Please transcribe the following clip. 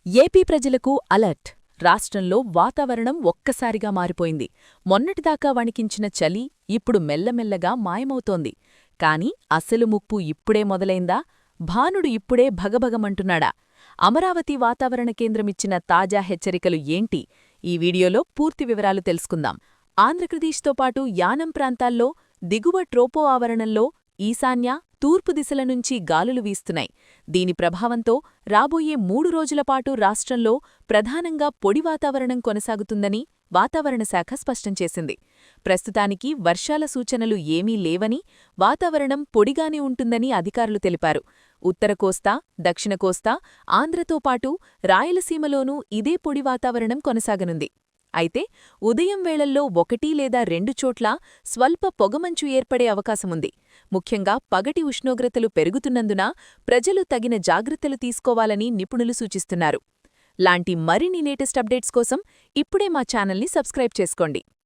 AP ప్రజలకు alert. రాష్ట్రంలో వాతావరణం ఒక్కసారిగా మారిపోయింది. మొన్నటిదాకా వణికించిన చలి ఇప్పుడు మెల్లమెల్లగా మాయమవుతోంది. కాని అసలు ముప్పు ఇప్పుడే మొదలైందా? భానుడు ఇప్పుడే భగభగమంటున్నాడా? అమరావతి వాతావరణ కేంద్రమిచ్చిన తాజా హెచ్చరికలు ఏంటి? ఈ వీడియోలో పూర్తి వివరాలు తెలుసుకుందాం. ఆంధ్రప్రదేశ్తో పాటు యానం ప్రాంతాల్లో, దిగువ ట్రోపో ఆవరణంలో, ఈశాన్య, తూర్పు దిశల నుంచి గాలులు వీస్తున్నాయి. దీని ప్రభావంతో రాబోయే 3 రోజులపాటు రాష్ట్రంలో ప్రధానంగా పొడి వాతావరణం కొనసాగుతుందని వాతావరణ శాఖ స్పష్టం చేసింది. ప్రస్తుతానికి వర్షాల సూచనలు ఏమీ లేవని, వాతావరణం పొడిగానే ఉంటుందని అధికారులు తెలిపారు. ఉత్తర కోస్తా, దక్షిణ కోస్తా, ఆంధ్రతో పాటు రాయలసీమలోనూ ఇదే పొడి వాతావరణం కొనసాగనుంది. అయితే ఉదయం వేళల్లో 1 లేదా 2 చోట్ల స్వల్ప పొగమంచు ఏర్పడే అవకాశముంది. ముఖ్యంగా పగటి ఉష్ణోగ్రతలు పెరుగుతున్నందున ప్రజలు తగిన జాగ్రత్తలు తీసుకోవాలని నిపుణులు సూచిస్తున్నారు. లాంటి మరిన్ని లేటెస్ట్ అప్డేట్స్ కోసం ఇప్పుడే మా ఛానల్ని సబ్స్క్రైబ్ చేసుకోండి.